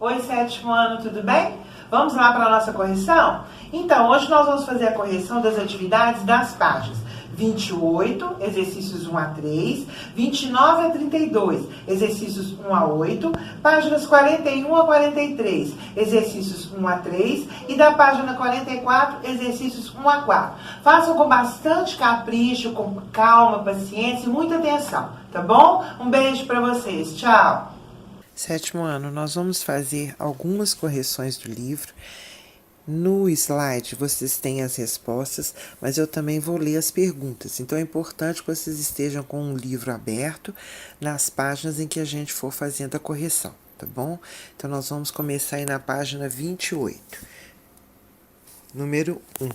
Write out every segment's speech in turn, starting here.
Oi, sétimo ano, tudo bem? Vamos lá para a nossa correção? Então, hoje nós vamos fazer a correção das atividades das páginas 28, exercícios 1 a 3, 29 a 32, exercícios 1 a 8, páginas 41 a 43, exercícios 1 a 3 e da página 44, exercícios 1 a 4. Façam com bastante capricho, com calma, paciência e muita atenção, tá bom? Um beijo para vocês, tchau! Sétimo ano, nós vamos fazer algumas correções do livro. No slide vocês têm as respostas, mas eu também vou ler as perguntas. Então é importante que vocês estejam com o livro aberto nas páginas em que a gente for fazendo a correção, tá bom? Então nós vamos começar aí na página 28. Número 1.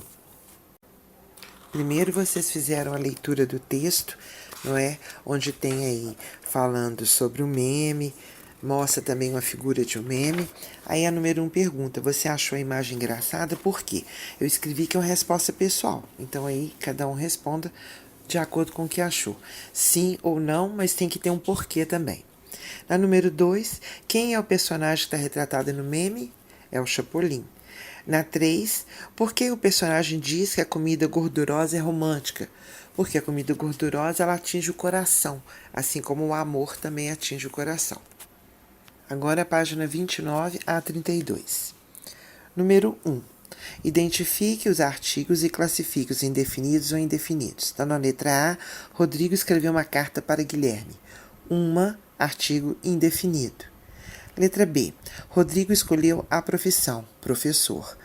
Primeiro vocês fizeram a leitura do texto, não é? Onde tem aí falando sobre o meme, mostra também uma figura de um meme. Aí a número 1 pergunta, você achou a imagem engraçada? Por quê? Eu escrevi que é uma resposta pessoal. Então aí cada um responda de acordo com o que achou. Sim ou não, mas tem que ter um porquê também. Na número 2, quem é o personagem que está retratado no meme? É o Chapolin. Na 3, por que o personagem diz que a comida gordurosa é romântica? Porque a comida gordurosa ela atinge o coração, assim como o amor também atinge o coração. Agora a página 29 a 32. Número 1. Identifique os artigos e classifique os indefinidos ou indefinidos. Então, na letra A, Rodrigo escreveu uma carta para Guilherme. Artigo indefinido. Letra B. Rodrigo escolheu a profissão, professor.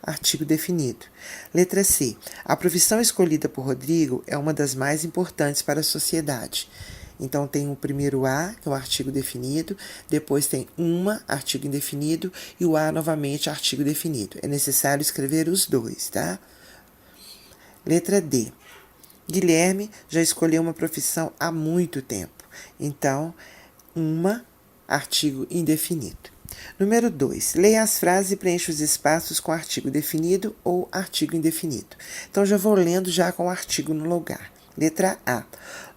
Artigo definido. Letra C. A profissão escolhida por Rodrigo é uma das mais importantes para a sociedade. Então, tem o primeiro A, que é o artigo definido, depois tem artigo indefinido, e o A, novamente, artigo definido. É necessário escrever os dois, tá? Letra D. Guilherme já escolheu uma profissão há muito tempo. Então, artigo indefinido. Número 2. Leia as frases e preencha os espaços com artigo definido ou artigo indefinido. Então, já vou lendo já com o artigo no lugar. Letra A.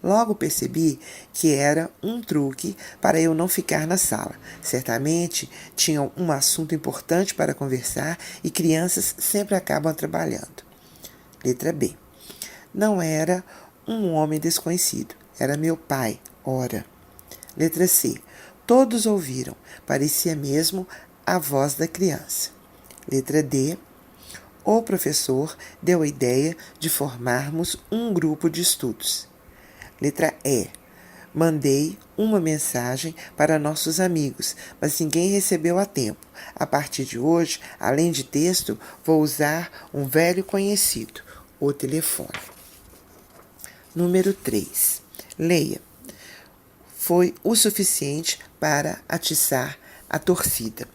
Logo percebi que era um truque para eu não ficar na sala. Certamente tinham um assunto importante para conversar e crianças sempre acabam trabalhando. Letra B. Não era um homem desconhecido, era meu pai, ora. Letra C. Todos ouviram, parecia mesmo a voz da criança. Letra D. O professor deu a ideia de formarmos um grupo de estudos. Letra E. Mandei uma mensagem para nossos amigos, mas ninguém recebeu a tempo. A partir de hoje, além de texto, vou usar um velho conhecido, o telefone. Número 3. Leia. Foi o suficiente para atiçar a torcida.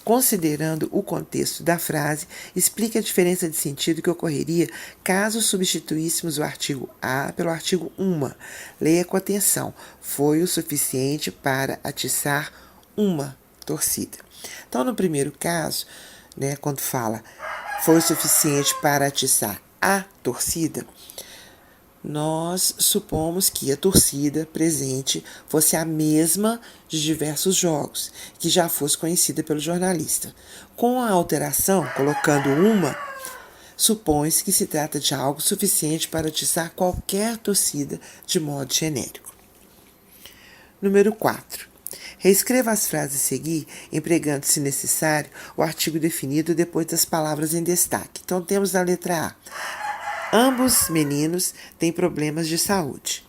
Considerando o contexto da frase, explique a diferença de sentido que ocorreria caso substituíssemos o artigo A pelo artigo uma. Leia com atenção. Foi o suficiente para atiçar uma torcida. Então, no primeiro caso, quando fala foi o suficiente para atiçar a torcida, nós supomos que a torcida presente fosse a mesma de diversos jogos, que já fosse conhecida pelo jornalista. Com a alteração, colocando supõe-se que se trata de algo suficiente para atiçar qualquer torcida de modo genérico. Número 4. Reescreva as frases a seguir, empregando, se necessário, o artigo definido depois das palavras em destaque. Então, temos na letra A. Ambos meninos têm problemas de saúde.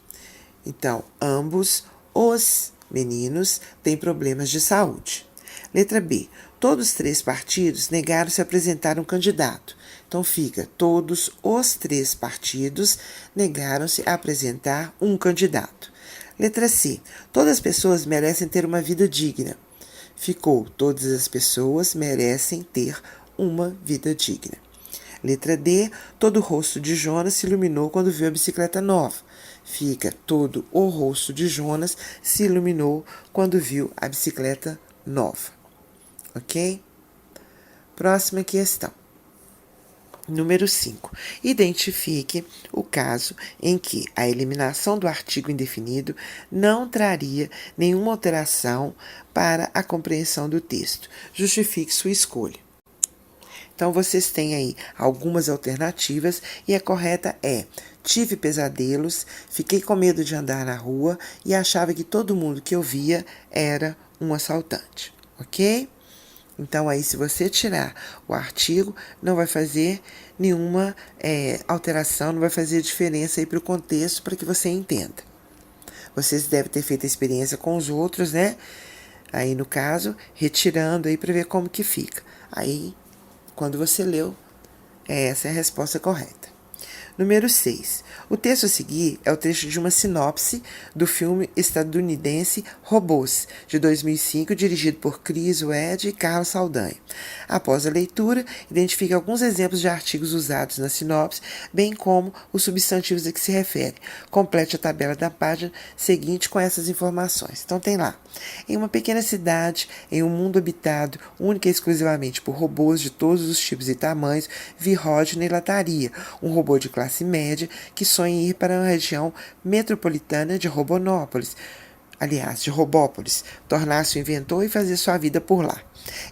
Então, ambos os meninos têm problemas de saúde. Letra B. Todos os 3 partidos negaram-se a apresentar um candidato. Então, fica, todos os 3 partidos negaram-se a apresentar um candidato. Letra C. Todas as pessoas merecem ter uma vida digna. Ficou, todas as pessoas merecem ter uma vida digna. Letra D. Todo o rosto de Jonas se iluminou quando viu a bicicleta nova. Fica, todo o rosto de Jonas se iluminou quando viu a bicicleta nova. Ok? Próxima questão. Número 5. Identifique o caso em que a eliminação do artigo indefinido não traria nenhuma alteração para a compreensão do texto. Justifique sua escolha. Então, vocês têm aí algumas alternativas e a correta é: tive pesadelos, fiquei com medo de andar na rua e achava que todo mundo que eu via era um assaltante, ok? Então, aí, se você tirar o artigo, não vai fazer nenhuma alteração, não vai fazer diferença aí para o contexto para que você entenda. Vocês devem ter feito a experiência com os outros, né? Aí, no caso, retirando aí para ver como que fica. Aí, quando você leu, essa é a resposta correta. Número 6. O texto a seguir é o trecho de uma sinopse do filme estadunidense Robôs, de 2005, dirigido por Chris Wedge e Carlos Saldanha. Após a leitura, identifique alguns exemplos de artigos usados na sinopse, bem como os substantivos a que se refere. Complete a tabela da página seguinte com essas informações. Então tem lá: em uma pequena cidade, em um mundo habitado única e exclusivamente por robôs de todos os tipos e tamanhos, vi Rodney Lataria, um robô de classe média que sonha em ir para uma região metropolitana de Robópolis, tornar-se um inventor e fazer sua vida por lá.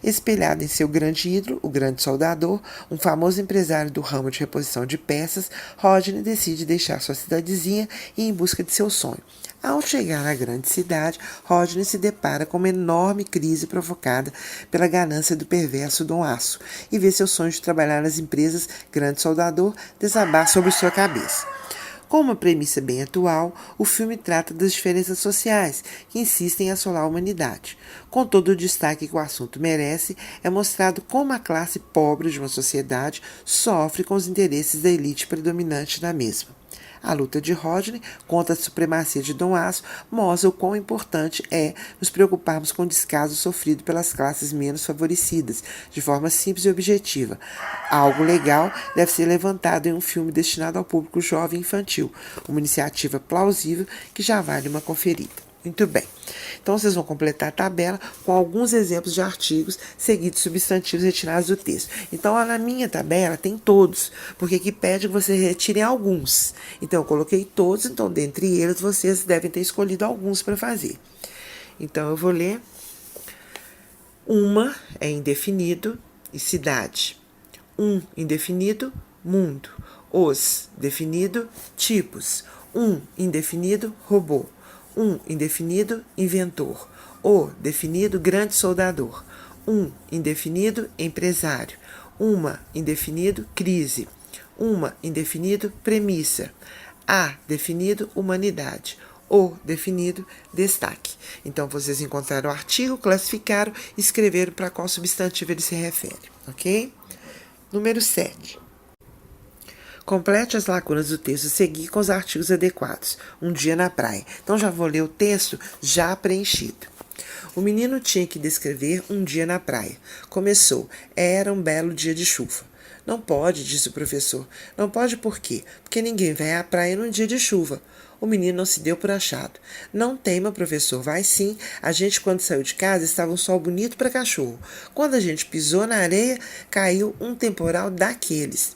Espelhado em seu grande ídolo, o grande soldador, um famoso empresário do ramo de reposição de peças, Rodney decide deixar sua cidadezinha e ir em busca de seu sonho. Ao chegar à grande cidade, Rodney se depara com uma enorme crise provocada pela ganância do perverso Dom Aço e vê seu sonho de trabalhar nas empresas Grande Soldador desabar sobre sua cabeça. Com uma premissa bem atual, o filme trata das diferenças sociais que insistem em assolar a humanidade. Com todo o destaque que o assunto merece, é mostrado como a classe pobre de uma sociedade sofre com os interesses da elite predominante na mesma. A luta de Rodney contra a supremacia de Dom Aço mostra o quão importante é nos preocuparmos com o descaso sofrido pelas classes menos favorecidas, de forma simples e objetiva. Algo legal deve ser levantado em um filme destinado ao público jovem e infantil, uma iniciativa plausível que já vale uma conferida. Muito bem. Então, vocês vão completar a tabela com alguns exemplos de artigos seguidos de substantivos retirados do texto. Então, na minha tabela tem todos, porque aqui pede que vocês retirem alguns. Então, eu coloquei todos, então, dentre eles, vocês devem ter escolhido alguns para fazer. Então, eu vou ler. Uma é indefinido e cidade. Um indefinido, mundo. Os definido, tipos. Um indefinido, robô. Um indefinido, inventor. O definido, grande soldador. Um indefinido, empresário. Uma indefinido, crise. Uma indefinido, premissa. A definido, humanidade. O definido, destaque. Então, vocês encontraram o artigo, classificaram e escreveram para qual substantivo ele se refere, ok? Número 7. Complete as lacunas do texto a seguir com os artigos adequados. Um dia na praia. Então, já vou ler o texto já preenchido. O menino tinha que descrever um dia na praia. Começou. Era um belo dia de chuva. Não pode, disse o professor. Não pode por quê? Porque ninguém vai à praia num dia de chuva. O menino não se deu por achado. Não teima, professor. Vai sim. A gente, quando saiu de casa, estava um sol bonito para cachorro. Quando a gente pisou na areia, caiu um temporal daqueles.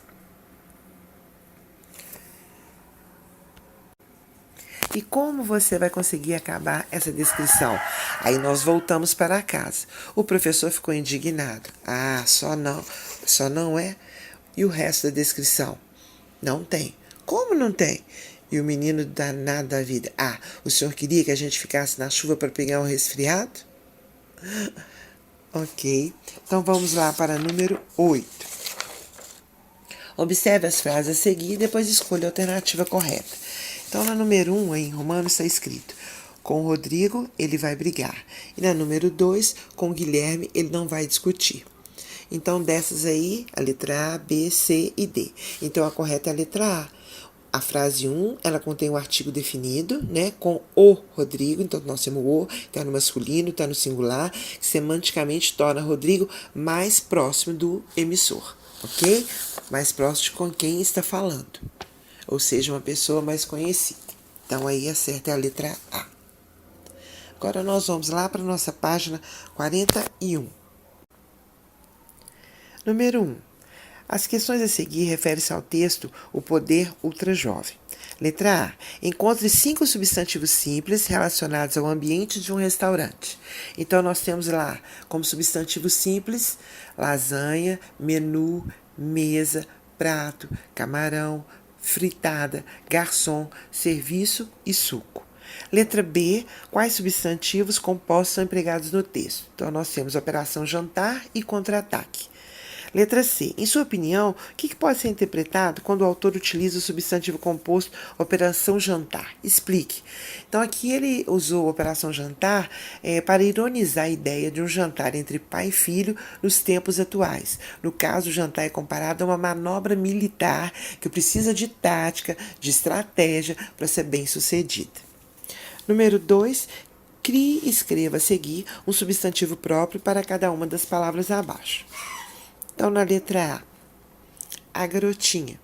E como você vai conseguir acabar essa descrição? Aí nós voltamos para casa. O professor ficou indignado. Ah, só não é? E o resto da descrição? Não tem. Como não tem? E o menino danado da vida. Ah, o senhor queria que a gente ficasse na chuva para pegar um resfriado? Ok. Então vamos lá para número 8. Observe as frases a seguir e depois escolha a alternativa correta. Então, na número 1, em Romanos, está escrito: com o Rodrigo, ele vai brigar. E na número 2, com o Guilherme, ele não vai discutir. Então, dessas aí, a letra A, B, C e D. Então, a correta é a letra A. A frase 1, ela contém o artigo definido, né, com o Rodrigo. Então, nós temos o, está no masculino, está no singular, que semanticamente torna Rodrigo mais próximo do emissor, ok? Mais próximo de com quem está falando. Ou seja, uma pessoa mais conhecida. Então, aí a certa é a letra A. Agora, nós vamos lá para a nossa página 41. Número 1. As questões a seguir referem-se ao texto O Poder Ultrajovem. Letra A. Encontre 5 substantivos simples relacionados ao ambiente de um restaurante. Então, nós temos lá como substantivo simples lasanha, menu, mesa, prato, camarão, fritada, garçom, serviço e suco. Letra B. Quais substantivos compostos são empregados no texto? Então, nós temos operação jantar e contra-ataque. Letra C. Em sua opinião, o que pode ser interpretado quando o autor utiliza o substantivo composto operação jantar? Explique. Então, aqui ele usou operação jantar para ironizar a ideia de um jantar entre pai e filho nos tempos atuais. No caso, o jantar é comparado a uma manobra militar que precisa de tática, de estratégia para ser bem sucedida. Número 2. Crie e escreva a seguir um substantivo próprio para cada uma das palavras abaixo. Então, na letra A garotinha.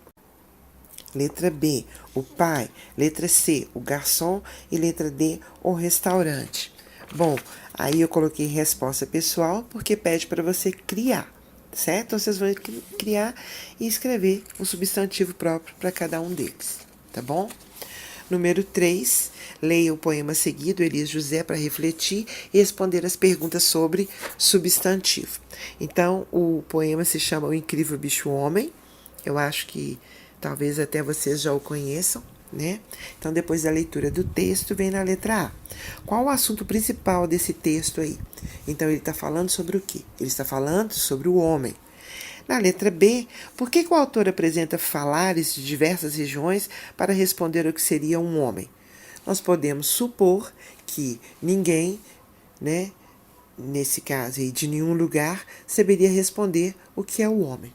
Letra B, o pai. Letra C, o garçom. E letra D, o restaurante. Bom, aí eu coloquei resposta pessoal porque pede para você criar, certo? Então, vocês vão criar e escrever um substantivo próprio para cada um deles, tá bom? Número 3, leia o poema seguido, Elias José, para refletir e responder as perguntas sobre substantivo. Então, o poema se chama O Incrível Bicho Homem. Eu acho que talvez até vocês já o conheçam, né? Então, depois da leitura do texto, vem na letra A. Qual o assunto principal desse texto aí? Então, ele está falando sobre o quê? Ele está falando sobre o homem. Na letra B, por que o autor apresenta falares de diversas regiões para responder ao que seria um homem? Nós podemos supor que ninguém, né, nesse caso aí, de nenhum lugar, saberia responder o que é o homem.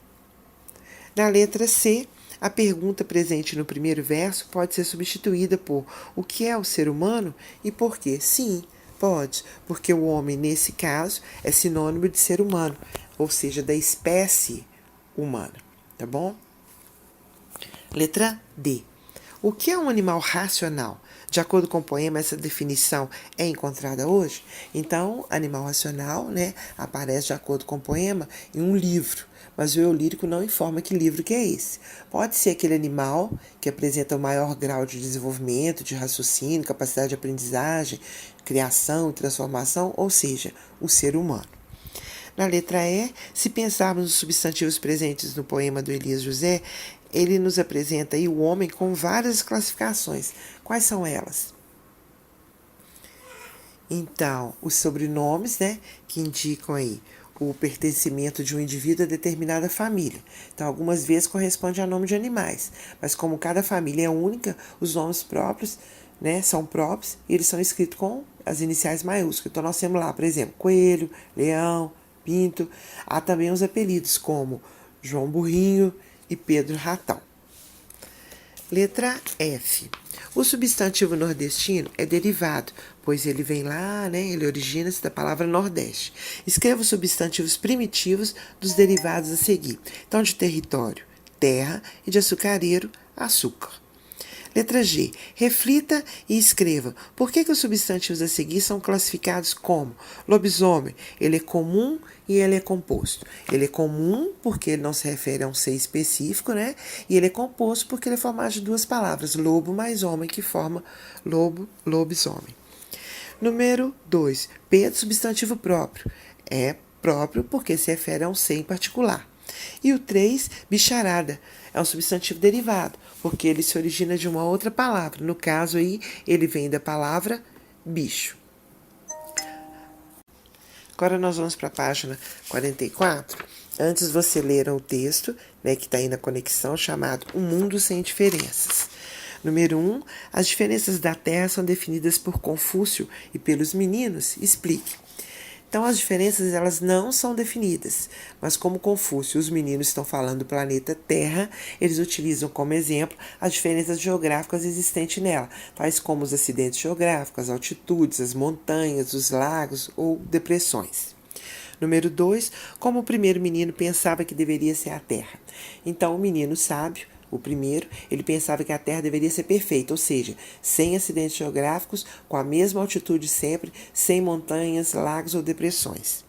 Na letra C, a pergunta presente no primeiro verso pode ser substituída por o que é o ser humano e por quê? Sim, pode, porque o homem, nesse caso, é sinônimo de ser humano, ou seja, da espécie humana, tá bom? Letra D. O que é um animal racional? De acordo com o poema, essa definição é encontrada hoje. Então, animal racional, né, aparece de acordo com o poema em um livro, mas o eu lírico não informa que livro que é esse. Pode ser aquele animal que apresenta o maior grau de desenvolvimento, de raciocínio, capacidade de aprendizagem, criação, transformação, ou seja, o ser humano. Na letra E, se pensarmos nos substantivos presentes no poema do Elias José, ele nos apresenta aí o homem com várias classificações. Quais são elas? Então, os sobrenomes, né, que indicam aí o pertencimento de um indivíduo a determinada família. Então, algumas vezes corresponde a nome de animais, mas como cada família é única, os nomes próprios, né, são próprios e eles são escritos com as iniciais maiúsculas. Então, nós temos lá, por exemplo, coelho, leão, pinto. Há também os apelidos como João Burrinho e Pedro Ratão. Letra F. O substantivo nordestino é derivado, pois ele vem lá, né? Ele origina-se da palavra Nordeste. Escreva os substantivos primitivos dos derivados a seguir. Então, de território, terra, e de açucareiro, açúcar. Letra G. Reflita e escreva por que os substantivos a seguir são classificados como lobisomem. Ele é comum e ele é composto. Ele é comum porque ele não se refere a um ser específico, né? E ele é composto porque ele é formado de duas palavras, lobo mais homem, que forma lobo, lobisomem. Número 2. Pedro, substantivo próprio. É próprio porque se refere a um ser em particular. E o 3, bicharada, é um substantivo derivado, porque ele se origina de uma outra palavra. No caso aí, ele vem da palavra bicho. Agora nós vamos para a página 44. Antes você ler o texto, né, que está aí na conexão, chamado Um Mundo Sem Diferenças. Número 1, as diferenças da Terra são definidas por Confúcio e pelos meninos. Explique. Então, as diferenças elas não são definidas, mas como Confúcio e os meninos estão falando do planeta Terra, eles utilizam como exemplo as diferenças geográficas existentes nela, tais como os acidentes geográficos, as altitudes, as montanhas, os lagos ou depressões. Número 2, como o primeiro menino pensava que deveria ser a Terra. Então, o menino sábio, o primeiro, ele pensava que a Terra deveria ser perfeita, ou seja, sem acidentes geográficos, com a mesma altitude sempre, sem montanhas, lagos ou depressões.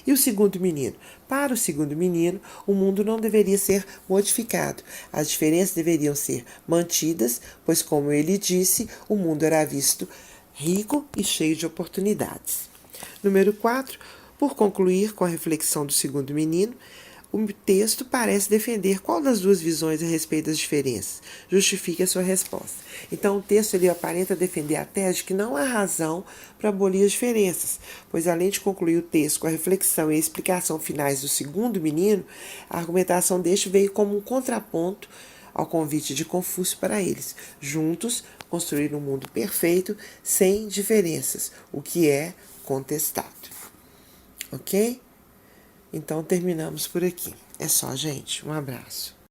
E o segundo menino? Para o segundo menino, o mundo não deveria ser modificado. As diferenças deveriam ser mantidas, pois, como ele disse, o mundo era visto rico e cheio de oportunidades. Número 4. Por concluir com a reflexão do segundo menino, o texto parece defender qual das duas visões a respeito das diferenças. Justifique a sua resposta. Então, o texto ele aparenta defender a tese de que não há razão para abolir as diferenças, pois além de concluir o texto com a reflexão e a explicação finais do segundo menino, a argumentação deste veio como um contraponto ao convite de Confúcio para eles, juntos, construir um mundo perfeito, sem diferenças, o que é contestado. Ok? Então, terminamos por aqui. É só, gente. Um abraço.